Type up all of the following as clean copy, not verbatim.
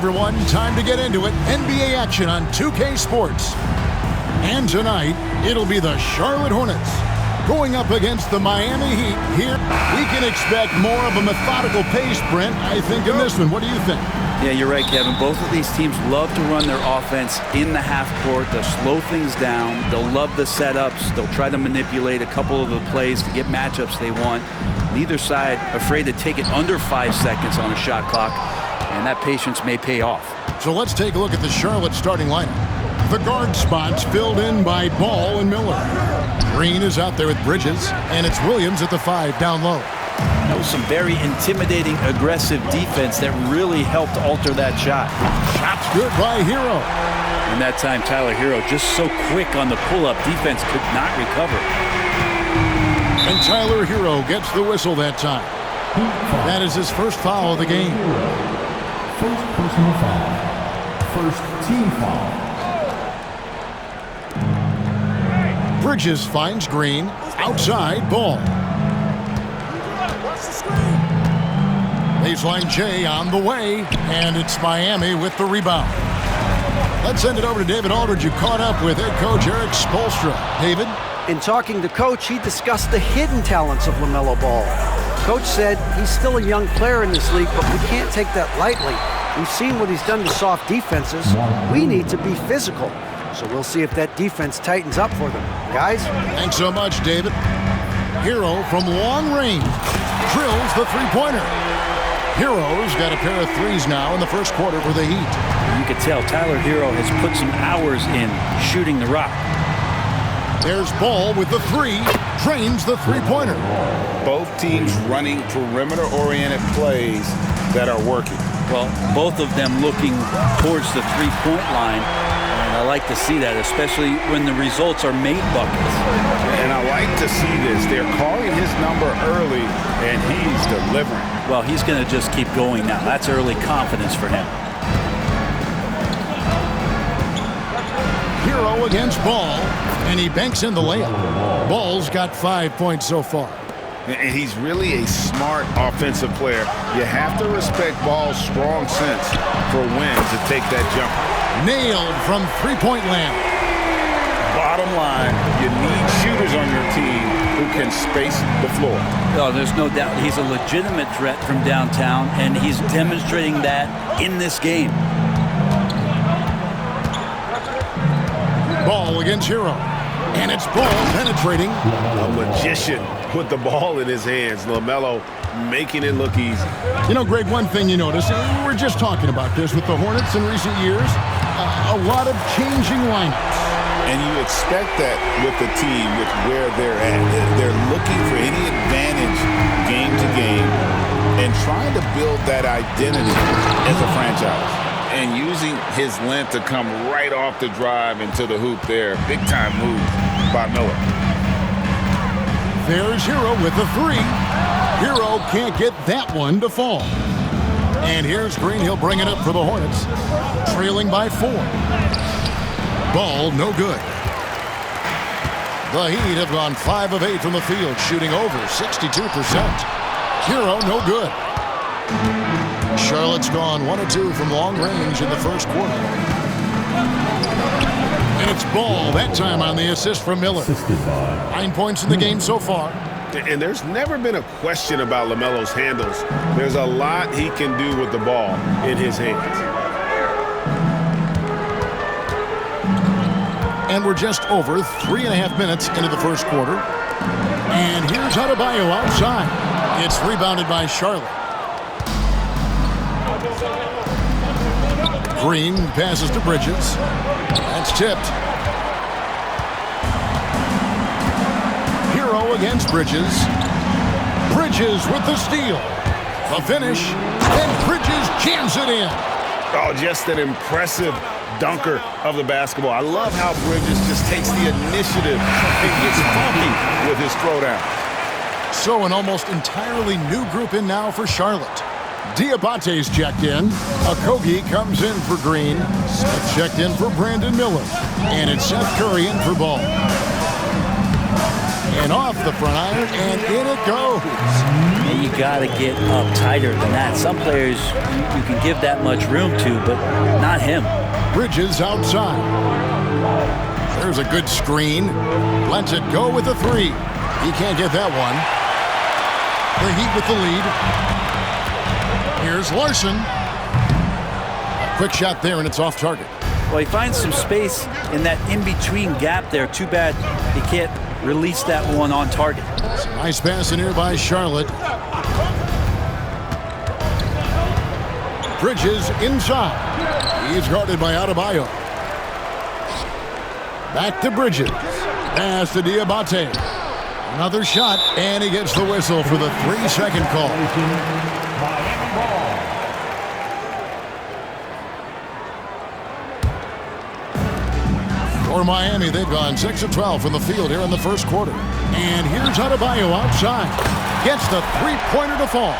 everyone, time to get into it. NBA action on 2K Sports. And tonight, it'll be the Charlotte Hornets going up against the Miami Heat. Here, we can expect more of a methodical pace, Brent, I think, in this one. What do you think? Yeah, you're right, Kevin. Both of these teams love to run their offense in the half court. They'll slow things down. They'll love the setups. They'll try to manipulate a couple of the plays to get matchups they want. Neither side afraid to take it under 5 seconds on a shot clock, and that patience may pay off. So let's take a look at the Charlotte starting lineup. The guard spots filled in by Ball and Miller. Green is out there with Bridges, and it's Williams at the 5 down low. That was some very intimidating, aggressive defense that really helped alter that shot. Shot's good by Hero. And that time, Tyler Hero just so quick on the pull-up. Defense could not recover. And Tyler Hero gets the whistle that time. That is his first foul of the game. First personal foul. First team foul. Bridges finds Green. Outside, Ball. Baseline J on the way, and it's Miami with the rebound. Let's send it over to David Aldridge, who caught up with head coach Erik Spoelstra. David? In talking to Coach, he discussed the hidden talents of LaMelo Ball. Coach said he's still a young player in this league, but we can't take that lightly. We've seen what he's done to soft defenses. We need to be physical. So we'll see if that defense tightens up for them. Guys? Thanks so much, David. Hero from long range drills the three-pointer. Hero's got a pair of threes now in the first quarter for the Heat. You can tell Tyler Hero has put some hours in shooting the rock. There's Ball with the 3, drains the three-pointer. Both teams running perimeter-oriented plays that are working. Well, both of them looking towards the three-point line. And I like to see that, especially when the results are made buckets. And I like to see this. They're calling his number early, and he's delivering. Well, he's going to just keep going now. That's early confidence for him. Hero against Ball, and he banks in the layup. Ball's got 5 points so far. And he's really a smart offensive player. You have to respect Ball's strong sense for when to take that jumper. Nailed from three-point land. Bottom line, you need shooters on your team who can space the floor. Oh, there's no doubt he's a legitimate threat from downtown, and he's demonstrating that in this game. Ball against Hero. And it's Ball penetrating. A magician with the ball in his hands. LaMelo making it look easy. You know, Greg, one thing you notice, we were just talking about this with the Hornets in recent years, a lot of changing lineups. And you expect that with the team, with where they're at. They're looking for any advantage game to game and trying to build that identity as a franchise. And using his length to come right off the drive into the hoop there. Big time move by Miller. There's Hero with the 3. Hero can't get that one to fall. And here's Green. He'll bring it up for the Hornets. Trailing by 4. Ball no good. The Heat have gone 5 of 8 from the field, shooting over 62%. Hero no good. Charlotte's gone 1 of 2 from long range in the first quarter. And it's Ball, that time on the assist from Miller. 9 points in the game so far. And there's never been a question about LaMelo's handles. There's a lot he can do with the ball in his hands. And we're just over 3.5 minutes into the first quarter. And here's Adebayo outside. It's rebounded by Charlotte. Green passes to Bridges. That's tipped. Hero against Bridges. Bridges with the steal. The finish. And Bridges jams it in. Oh, just an impressive dunker of the basketball. I love how Bridges just takes the initiative and gets funky with his throwdown. So an almost entirely new group in now for Charlotte. Diabate's checked in. Okogie comes in for Green. Smith checked in for Brandon Miller. And it's Seth Curry in for Ball. And off the front iron, and in it goes. And you got to get up tighter than that. Some players you can give that much room to, but not him. Bridges outside. There's a good screen. Lets it go with a three. He can't get that one. The Heat with the lead. Here's Larson. A quick shot there, and it's off target. Well, he finds some space in that in-between gap there. Too bad he can't release that one on target. Nice pass in here by Charlotte. Bridges inside. He's guarded by Adebayo. Back to Bridges. Pass to Diabate. Another shot, and he gets the whistle for the 3-second call. For Miami, they've gone 6 of 12 from the field here in the first quarter. And here's Adebayo outside. Gets the three-pointer to fall.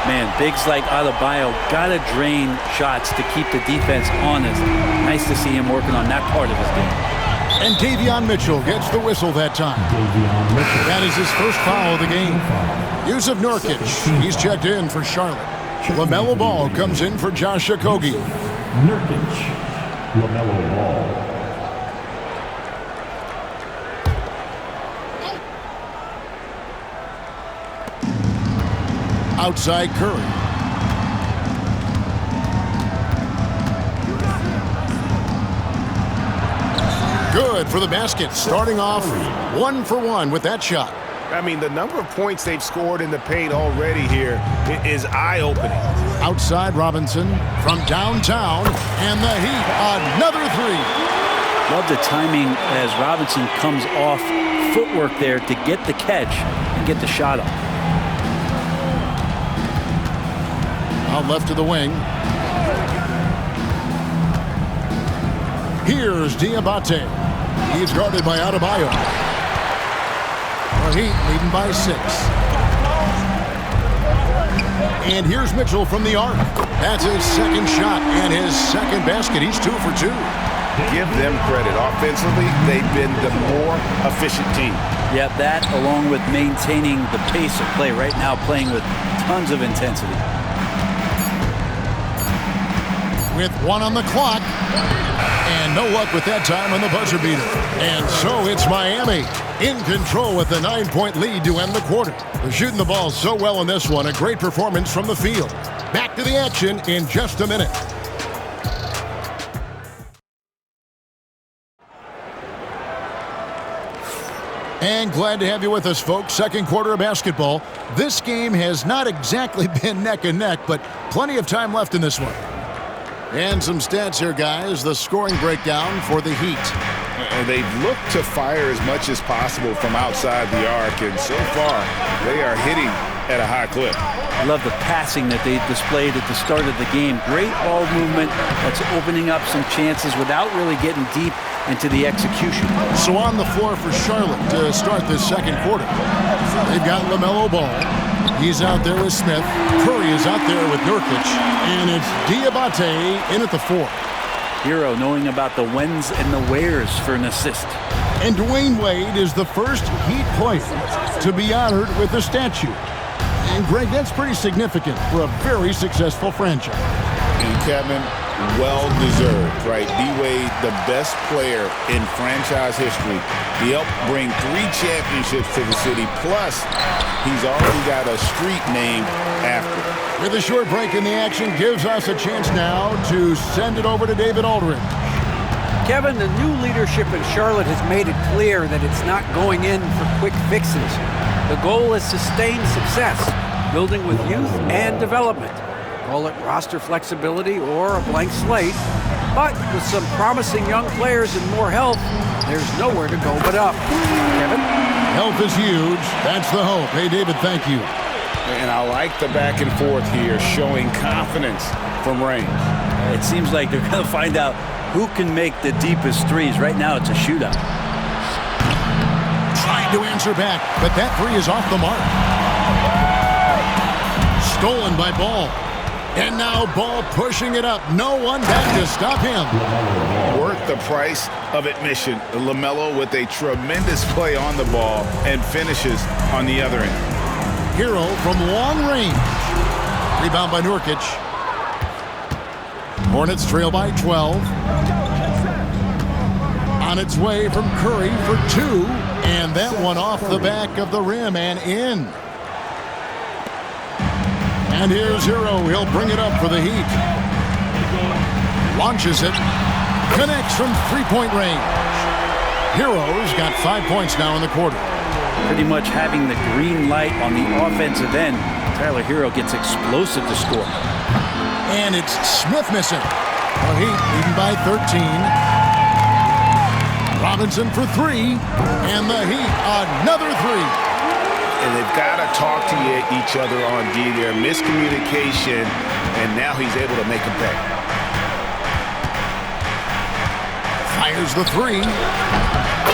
Man, bigs like Adebayo got to drain shots to keep the defense honest. Nice to see him working on that part of his game. And Davion Mitchell gets the whistle that time. That is his first foul of the game. Yusuf Nurkic, he's checked in for Charlotte. LaMelo Ball comes in for Josh Okogie. Nurkic, LaMelo Ball. Outside Curry. Good for the basket. Starting off 1 for 1 with that shot. I mean, the number of points they've scored in the paint already here is eye-opening. Outside Robinson from downtown, and the Heat, another three. Love the timing as Robinson comes off footwork there to get the catch and get the shot up. Out left to the wing. Here's Diabate. He's guarded by Adebayo. The Heat leading by 6. And here's Mitchell from the arc. That's his second shot and his second basket. He's 2 for 2. Give them credit. Offensively, they've been the more efficient team. Yeah, that along with maintaining the pace of play right now, playing with tons of intensity. With 1 on the clock. And no luck with that time on the buzzer beater. And so it's Miami in control with a 9-point lead to end the quarter. They're shooting the ball so well in this one. A great performance from the field. Back to the action in just a minute. And glad to have you with us, folks. Second quarter of basketball. This game has not exactly been neck and neck, but plenty of time left in this one. And some stats here, guys. The scoring breakdown for the Heat. They've looked to fire as much as possible from outside the arc, and so far they are hitting at a high clip. I love the passing that they displayed at the start of the game. Great ball movement that's opening up some chances without really getting deep into the execution. So on the floor for Charlotte to start this second quarter. They've got LaMelo Ball. He's out there with Smith. Curry is out there with Nurkic. And it's Diabate in at the 4. Hero knowing about the whens and the wheres for an assist. And Dwayne Wade is the first Heat player to be honored with a statue. And Greg, that's pretty significant for a very successful franchise. And Kevin, well-deserved, right? D-Wade, the best player in franchise history. He helped bring 3 championships to the city, plus he's already got a street named after him. With a short break in the action, gives us a chance now to send it over to David Aldridge. Kevin, the new leadership in Charlotte has made it clear that it's not going in for quick fixes. The goal is sustained success, building with youth and development. Call it roster flexibility or a blank slate. But with some promising young players and more health, there's nowhere to go but up. Kevin? Health is huge. That's the hope. Hey, David, thank you. And I like the back and forth here, showing confidence from range. It seems like they're going to find out who can make the deepest threes. Right now, it's a shootout. Trying to answer back, but that 3 is off the mark. Stolen by Ball. And now ball pushing it up. No one back to stop him. Worth the price of admission. LaMelo with a tremendous play on the ball and finishes on the other end. Hero from long range. Rebound by Nurkic. Hornets trail by 12. On its way from Curry for 2. And that one off the back of the rim and in. And here's Hero. He'll bring it up for the Heat. Launches it. Connects from three-point range. Hero's got 5 points now in the quarter. Pretty much having the green light on the offensive end. Tyler Hero gets explosive to score. And it's Smith missing. The Heat leading by 13. Robinson for 3. And the Heat another 3. And they've got to talk to each other on D there. Miscommunication, and now he's able to make a pay. Fires the 3.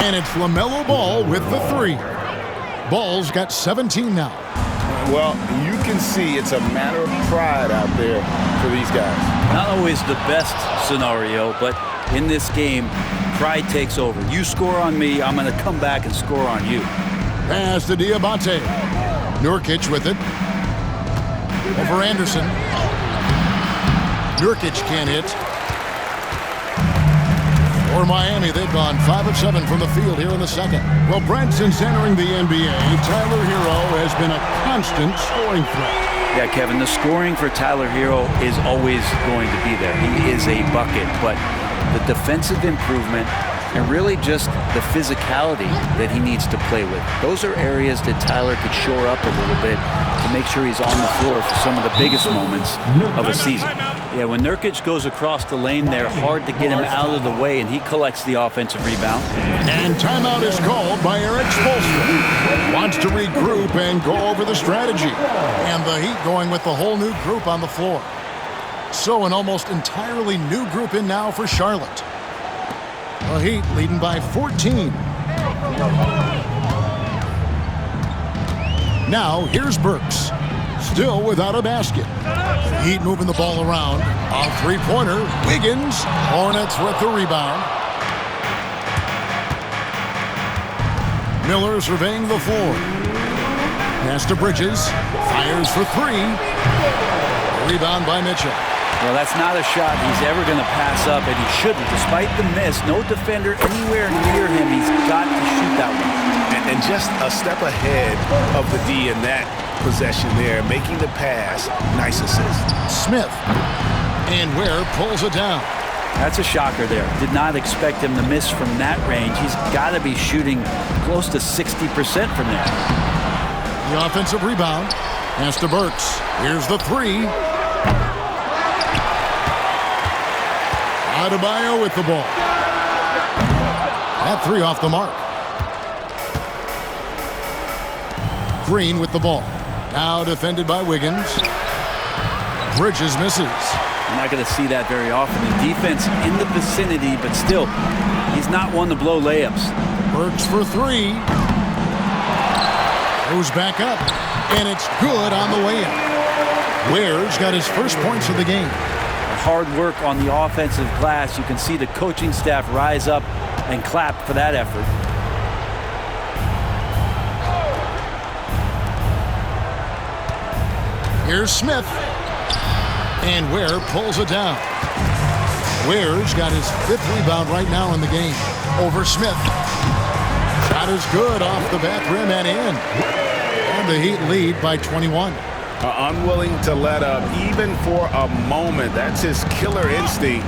And it's LaMelo Ball with the 3. Ball's got 17 now. Well, you can see it's a matter of pride out there for these guys. Not always the best scenario, but in this game, pride takes over. You score on me, I'm going to come back and score on you. Pass to Diabate. Nurkic with it. Over Anderson. Nurkic can't hit. For Miami, they've gone 5 of 7 from the field here in the second. Well, Brent, since entering the NBA, Tyler Hero has been a constant scoring threat. Yeah, Kevin, the scoring for Tyler Hero is always going to be there. He is a bucket, but the defensive improvement and really just the physicality that he needs to play with. Those are areas that Tyler could shore up a little bit to make sure he's on the floor for some of the biggest moments of a season. Yeah, when Nurkic goes across the lane there, hard to get him out of the way, and he collects the offensive rebound. And timeout is called by Eric Spoelstra. Wants to regroup and go over the strategy. And the Heat going with the whole new group on the floor. So an almost entirely new group in now for Charlotte. The Heat leading by 14. Now here's Burks. Still without a basket. Heat moving the ball around. A three-pointer. Wiggins. Hornets with the rebound. Miller surveying the floor. Pass to Bridges. Fires for 3. Rebound by Mitchell. Well, that's not a shot he's ever going to pass up, and he shouldn't. Despite the miss, no defender anywhere near him. He's got to shoot that one. And just a step ahead of the D in that possession there, making the pass. Nice assist. Smith. And Ware pulls it down. That's a shocker there. Did not expect him to miss from that range. He's got to be shooting close to 60% from there. The offensive rebound. Pass to Burks. Here's the 3. Adebayo with the ball. That 3 off the mark. Green with the ball. Now defended by Wiggins. Bridges misses. You're not going to see that very often. The defense in the vicinity, but still, he's not one to blow layups. Burks for 3. Goes back up. And it's good on the way in. Ware's got his first points of the game. Hard work on the offensive glass. You can see the coaching staff rise up and clap for that effort. Here's Smith. And Ware pulls it down. Ware's got his 5th rebound right now in the game. Over Smith. Shot is good off the back rim and in. And the Heat lead by 21. Unwilling to let up even for a moment. That's his killer instinct,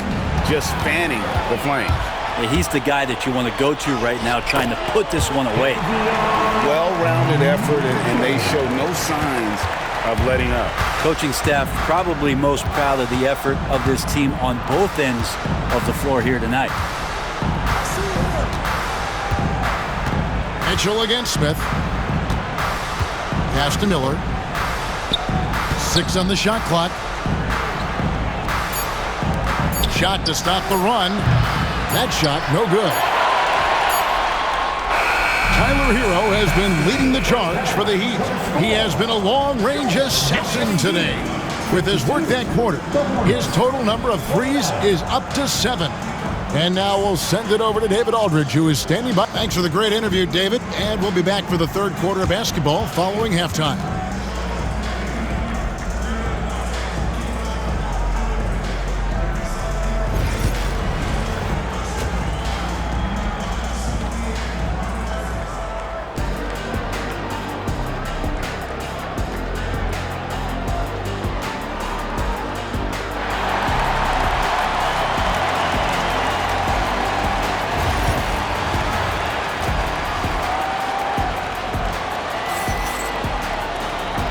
just fanning the flames. Yeah, he's the guy that you want to go to right now, trying to put this one away. Well-rounded effort, and they show no signs of letting up. Coaching staff probably most proud of the effort of this team on both ends of the floor here tonight. Mitchell against Smith. Pass to Miller. 6 on the shot clock. Shot to stop the run. That shot, no good. Tyler Hero has been leading the charge for the Heat. He has been a long-range assassin today. With his work that quarter, his total number of threes is up to 7. And now we'll send it over to David Aldridge, who is standing by. Thanks for the great interview, David. And we'll be back for the third quarter of basketball following halftime.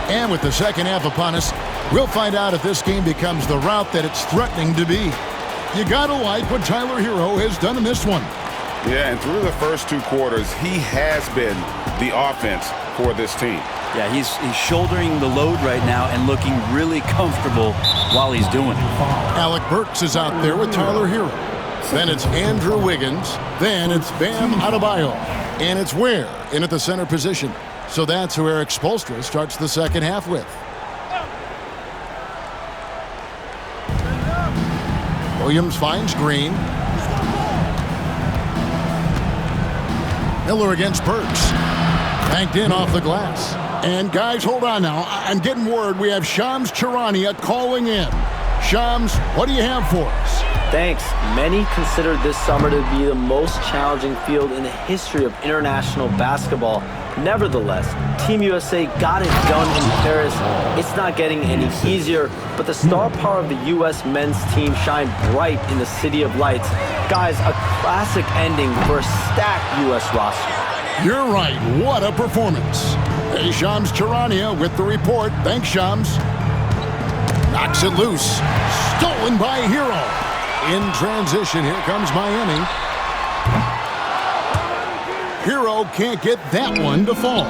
And with the second half upon us, we'll find out if this game becomes the route that it's threatening to be. You gotta like what Tyler Herro has done in this one. Yeah, and through the first 2 quarters, he has been the offense for this team. Yeah, he's shouldering the load right now and looking really comfortable while he's doing it. Alec Burks is out there with Tyler Herro. Then it's Andrew Wiggins. Then it's Bam Adebayo. And it's Ware in at the center position. So that's who Eric Spoelstra starts the second half with. Williams finds Green. Miller against Burks. Banked in off the glass. And guys, hold on now. I'm getting word we have Shams Charania calling in. Shams, what do you have for us? Thanks. Many consider this summer to be the most challenging field in the history of international basketball. Nevertheless, Team USA got it done in Paris. It's not getting any easier, but the star power of the U.S. men's team shined bright in the City of Lights. Guys, a classic ending for a stacked U.S. roster. You're right. What a performance. Hey, Shams Charania with the report. Thanks, Shams. Knocks it loose. Stolen by Herro. In transition, here comes Miami. Herro can't get that one to fall.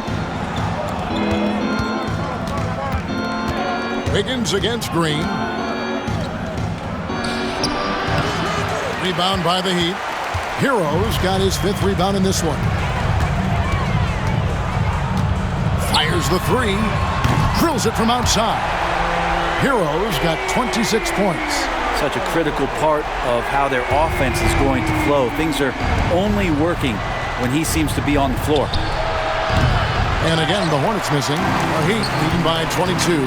Wiggins against Green. Rebound by the Heat. Herro's got his 5th rebound in this one. Fires the 3. Drills it from outside. Herro's got 26 points. Such a critical part of how their offense is going to flow. Things are only working when he seems to be on the floor. And again, the Hornets missing. The Heat leading by 22.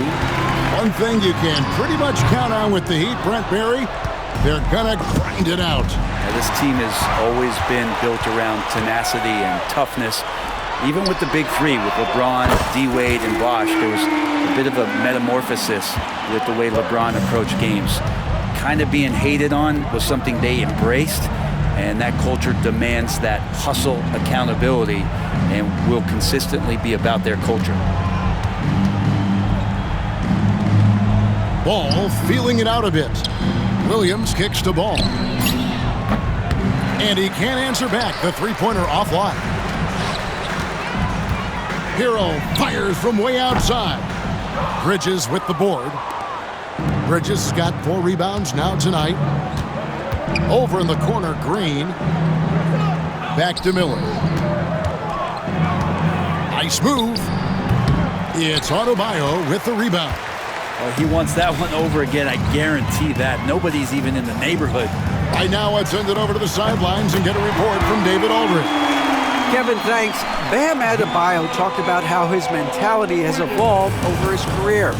One thing you can pretty much count on with the Heat, Brent Barry, they're gonna grind it out. Now, this team has always been built around tenacity and toughness. Even with the big 3, with LeBron, D-Wade, and Bosh, there was a bit of a metamorphosis with the way LeBron approached games. Kind of being hated on was something they embraced, and that culture demands that hustle accountability and will consistently be about their culture. Ball feeling it out a bit. Williams kicks to Ball. And he can't answer back. The 3-pointer offline. Herro fires from way outside. Bridges with the board. Bridges has got 4 rebounds now tonight. Over in the corner, Green. Back to Miller. Nice move. It's Adebayo with the rebound. Well, he wants that one over again, I guarantee that. Nobody's even in the neighborhood. Right now, let's send it over to the sidelines and get a report from David Aldridge. Kevin, thanks. Bam Adebayo talked about how his mentality has evolved over his career.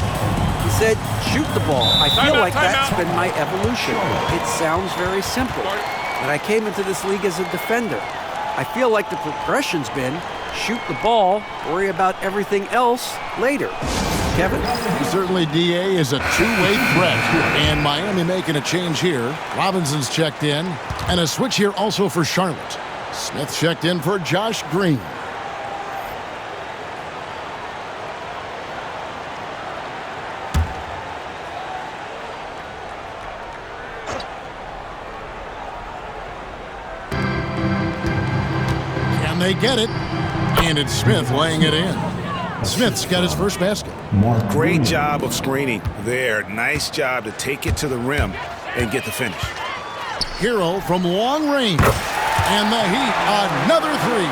He said, shoot the ball. I feel like that's been my evolution. It sounds very simple, but I came into this league as a defender. I feel like the progression's been shoot the ball, worry about everything else later. Kevin? Certainly, DA is a two-way threat, and Miami making a change here. Robinson's checked in, and a switch here also for Charlotte. Smith checked in for Josh Green. Can they get it? And it's Smith laying it in. Smith's got his first basket. Great job of screening there. Nice job to take it to the rim and get the finish. Herro from long range. And the Heat, another three.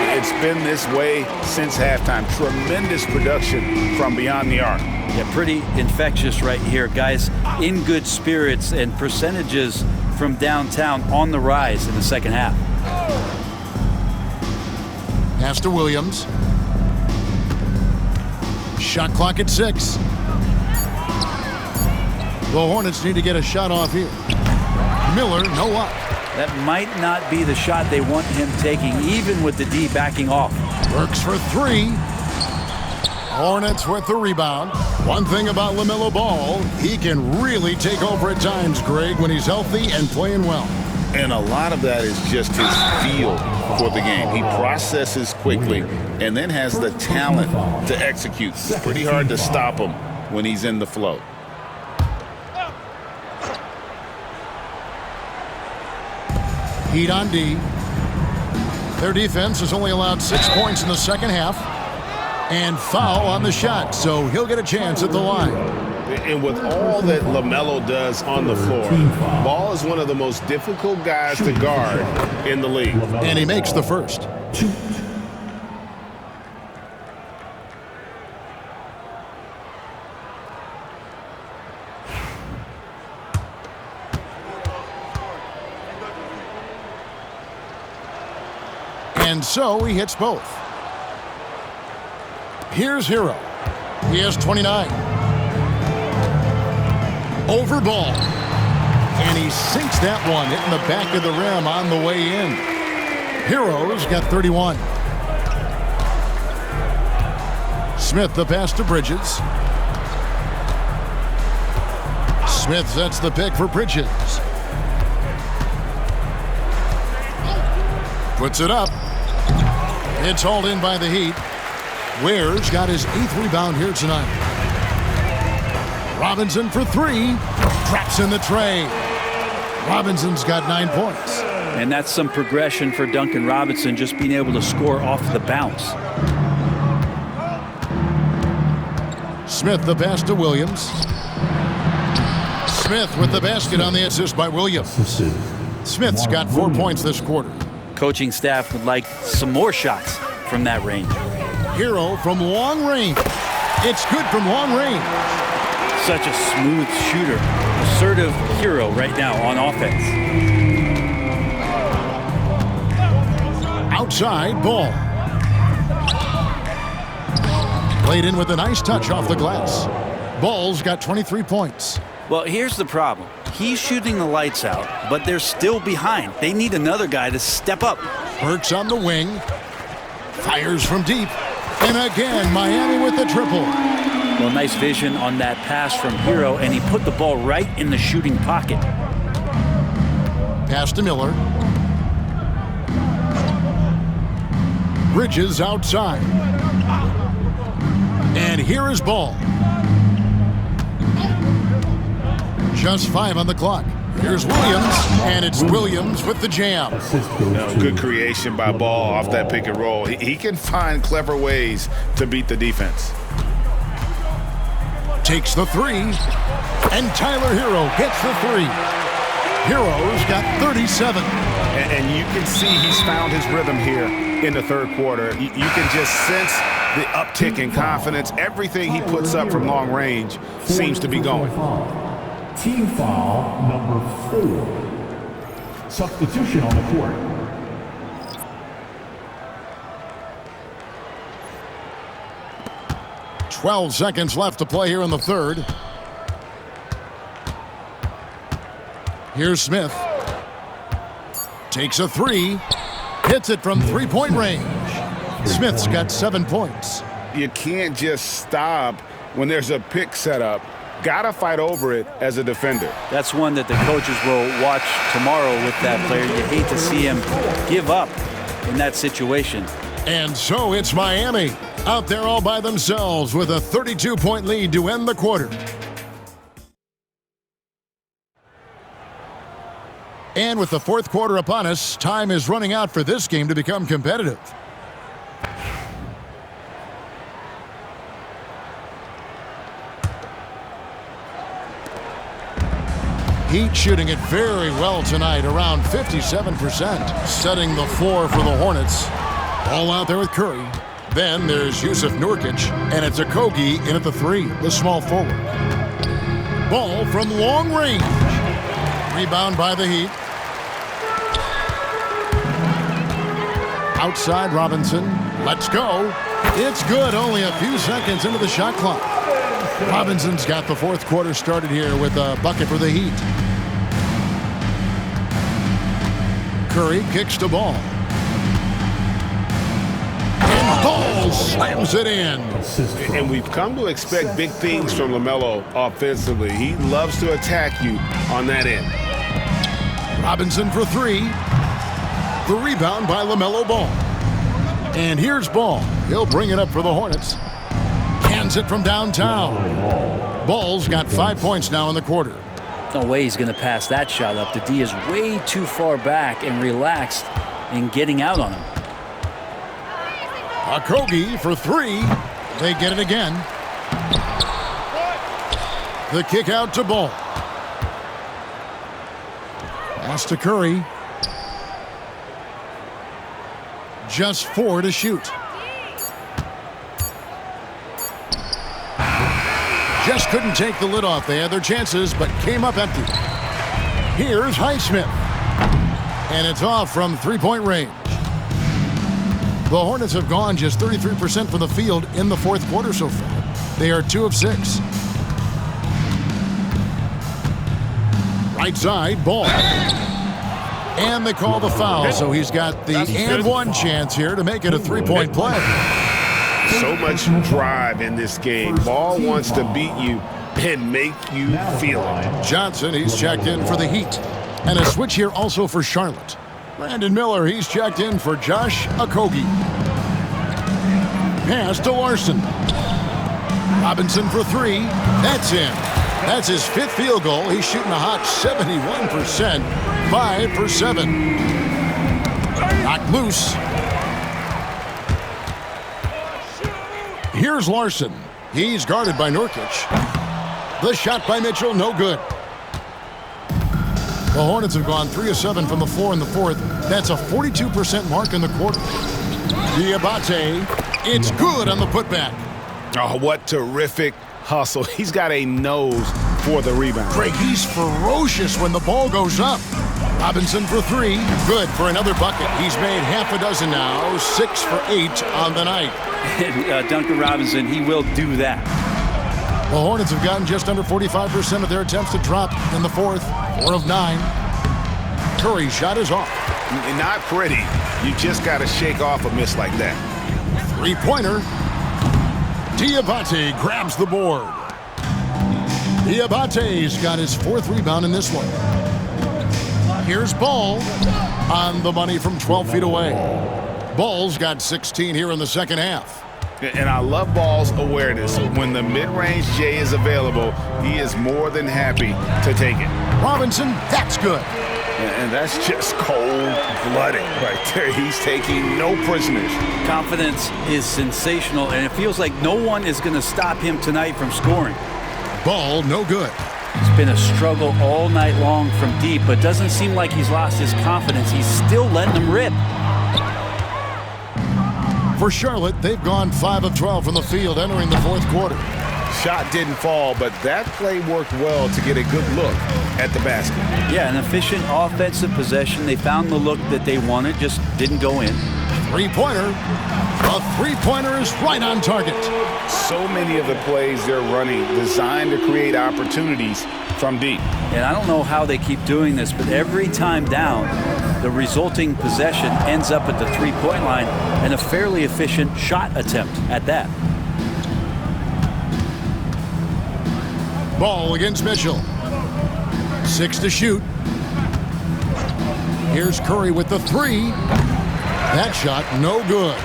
It's been this way since halftime. Tremendous production from beyond the arc. Yeah, pretty infectious right here. Guys in good spirits, and percentages from downtown on the rise in the second half. Pass to Williams. Shot clock at 6. The Hornets need to get a shot off here. Miller, no luck. That might not be the shot they want him taking, even with the D backing off. Works for 3. Hornets with the rebound. One thing about LaMelo Ball, he can really take over at times, Greg, when he's healthy and playing well. And a lot of that is just his feel for the game. He processes quickly and then has the talent to execute. It's pretty hard to stop him when he's in the flow. Heat on D. Their defense has only allowed 6 points in the second half. And foul on the shot, so he'll get a chance at the line. And with all that LaMelo does on the floor, Ball is one of the most difficult guys to guard in the league. And he makes the first. And so he hits both. Here's Hero. He has 29. Over Ball. And he sinks that one, hitting the back of the rim on the way in. Hero's got 31. Smith the pass to Bridges. Smith sets the pick for Bridges. Puts it up. It's hauled in by the Heat. Ware's got his 8th rebound here tonight. Robinson for 3. Traps in the tray. Robinson's got 9 points. And that's some progression for Duncan Robinson, just being able to score off the bounce. Smith the pass to Williams. Smith with the basket on the assist by Williams. Smith's got 4 points this quarter. Coaching staff would like some more shots from that range. Hero from long range. It's good from long range. Such a smooth shooter. Assertive Hero right now on offense. Outside Ball. Played in with a nice touch off the glass. Ball's got 23 points. Well, here's the problem. He's shooting the lights out, but they're still behind. They need another guy to step up. Burks on the wing. Fires from deep. And again, Miami with the triple. Well, nice vision on that pass from Hero, and he put the ball right in the shooting pocket. Pass to Miller. Bridges outside. And here is Ball. Just 5 on the clock. Here's Williams, and it's Williams with the jam. Good creation by Ball off that pick and roll. He can find clever ways to beat the defense. Takes the 3, and Tyler Hero gets the 3. Hero's got 37. And you can see he's found his rhythm here in the third quarter. You can just sense the uptick in confidence. Everything he puts up from long range seems to be going. Team foul number 4. Substitution on the court. "12 seconds left to play here in the third. Here's Smith. Takes a 3. Hits it from three-point range. Smith's got 7 points. You can't just stop when there's a pick set up. Gotta fight over it as a defender. That's one that the coaches will watch tomorrow with that player. You hate to see him give up in that situation. And so it's Miami out there all by themselves with a 32-point lead to end the quarter. And with the fourth quarter upon us, time is running out for this game to become competitive. Heat shooting it very well tonight, around 57%, setting the floor for the Hornets. Ball out there with Curry. Then there's Jusuf Nurkic, and it's Okogie in at the 3, the small forward. Ball from long range. Rebound by the Heat. Outside Robinson. Let's go. It's good. Only a few seconds into the shot clock. Robinson's got the fourth quarter started here with a bucket for the Heat. Curry kicks the ball. And Ball slams it in. And we've come to expect big things from LaMelo offensively. He loves to attack you on that end. Robinson for 3. The rebound by LaMelo Ball. And here's Ball. He'll bring it up for the Hornets. Hands it from downtown. Ball's got 5 points now in the quarter. No way he's going to pass that shot up. The D is way too far back and relaxed in getting out on him. Okogie for 3. They get it again. The kick out to Ball. Pass to Curry. Just 4 to shoot. Just couldn't take the lid off. They had their chances, but came up empty. Here's Highsmith. And it's off from three-point range. The Hornets have gone just 33% from the field in the fourth quarter so far. They are 2 of 6. Right side, Ball. And they call the foul, so he's got the and one chance here to make it a three-point play. So much drive in this game. Ball wants to beat you and make you feel it. Johnson, he's checked in for the Heat. And a switch here also for Charlotte. Brandon Miller, he's checked in for Josh Okogie. Pass to Larson. Robinson for 3. That's in. That's his 5th field goal. He's shooting a hot 71%. 5 for 7. Knocked loose. Here's Larson. He's guarded by Nurkic. The shot by Mitchell, no good. The Hornets have gone 3 of 7 from the floor in the fourth. That's a 42% mark in the quarter. Diabate, it's good on the putback. Oh, what terrific hustle. He's got a nose for the rebound. Craig, he's ferocious when the ball goes up. Robinson for 3. Good for another bucket. He's made half a dozen now. 6 for 8 on the night. Duncan Robinson, he will do that. The Hornets have gotten just under 45% of their attempts to drop in the fourth. 4 of 9. Curry's shot is off. Not pretty. You just got to shake off a miss like that. Three-pointer. Diabate grabs the board. Diabate's got his 4th rebound in this one. Here's Ball on the money from 12 feet away. Ball's got 16 here in the second half. And I love Ball's awareness. When the mid-range J is available, he is more than happy to take it. Robinson, that's good. And that's just cold-blooded right there. He's taking no prisoners. Confidence is sensational, and it feels like no one is going to stop him tonight from scoring. Ball, no good. It's been a struggle all night long from deep, but doesn't seem like he's lost his confidence. He's still letting them rip. For Charlotte, they've gone 5 of 12 from the field entering the fourth quarter. Shot didn't fall, but that play worked well to get a good look at the basket. Yeah, an efficient offensive possession. They found the look that they wanted, just didn't go in. Three-pointer. The three-pointer is right on target. So many of the plays they're running designed to create opportunities from deep. And I don't know how they keep doing this, but every time down, the resulting possession ends up at the three-point line and a fairly efficient shot attempt at that. Ball against Mitchell. 6 to shoot. Here's Curry with the 3. That shot, no good.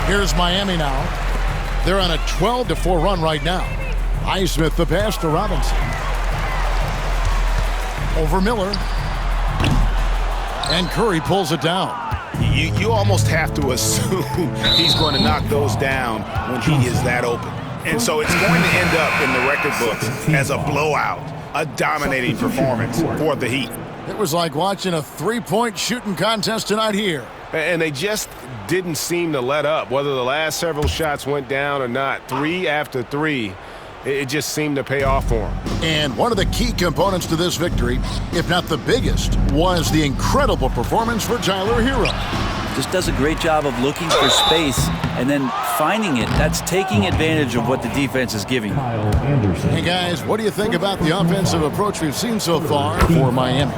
Here's Miami now. They're on a 12-4 run right now. Highsmith the pass to Robinson. Over Miller. And Curry pulls it down. You almost have to assume he's going to knock those down when he is that open. And so it's going to end up in the record books as a blowout, a dominating performance for the Heat. It was like watching a three-point shooting contest tonight here And they just didn't seem to let up. Whether the last several shots went down or not, 3 after 3, it just seemed to pay off for them. And one of the key components to this victory, if not the biggest, was the incredible performance for Tyler Hero. Just does a great job of looking for space and then finding it. That's taking advantage of what the defense is giving. Hey guys, what do you think about the offensive approach we've seen so far for Miami?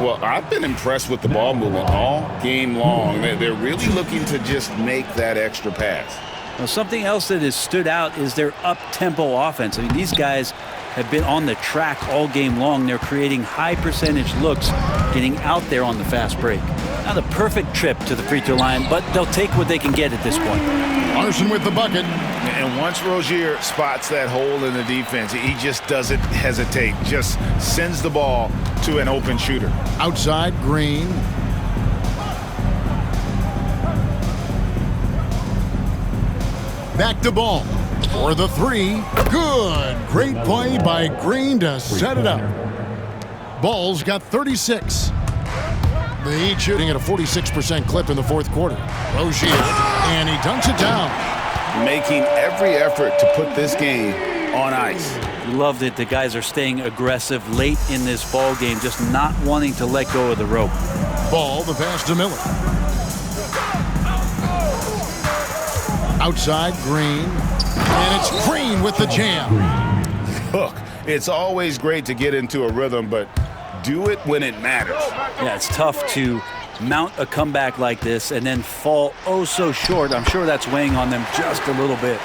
Well, I've been impressed with the ball movement all game long. They're really looking to just make that extra pass. Now, something else that has stood out is their up-tempo offense. I mean, these guys have been on the track all game long. They're creating high-percentage looks, getting out there on the fast break. Not a perfect trip to the free throw line, but they'll take what they can get at this point. Larson with the bucket. And once Rozier spots that hole in the defense, he just doesn't hesitate. Just sends the ball to an open shooter. Outside, Green. Back to Ball for the 3. Good. Great play by Green to set it up. Ball's got 36. The Heat shooting at a 46% clip in the fourth quarter. Rozier, and he dunks it down. Making every effort to put this game on ice. Love that the guys are staying aggressive late in this ball game, just not wanting to let go of the rope. Ball, the pass to Miller. Outside, Green. And it's Green with the jam. Look, it's always great to get into a rhythm, but do it when it matters. Yeah, it's tough to mount a comeback like this and then fall oh so short. I'm sure that's weighing on them just a little bit.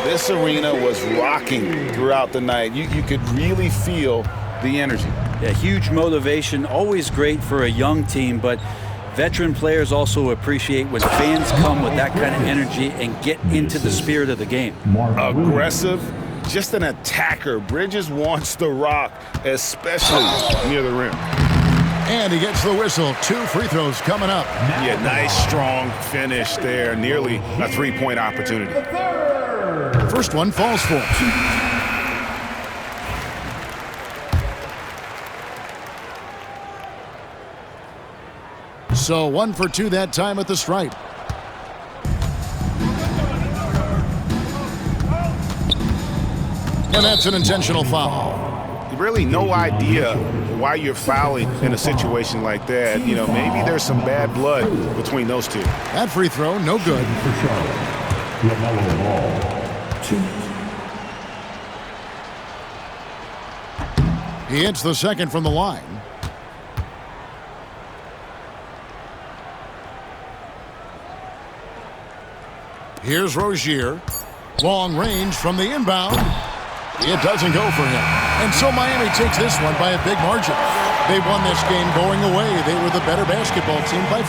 This arena was rocking throughout the night. You could really feel the energy. Yeah, huge motivation, always great for a young team, but veteran players also appreciate when fans come with that kind of energy and get into the spirit of the game. Aggressive, just an attacker. Bridges wants the rock, especially near the rim. And he gets the whistle. 2 free throws coming up. Yeah, nice, strong finish there. Nearly a 3-point opportunity. First one falls for him. So 1 for 2 that time at the stripe. And that's an intentional foul. Really no idea why you're fouling in a situation like that. You know, maybe there's some bad blood between those two. That free throw, no good. For Charlotte, LaMelo Ball, 2. He hits the second from the line. Here's Rozier. Long range from the inbound. It doesn't go for him. And so Miami takes this one by a big margin. They won this game going away. They were the better basketball team by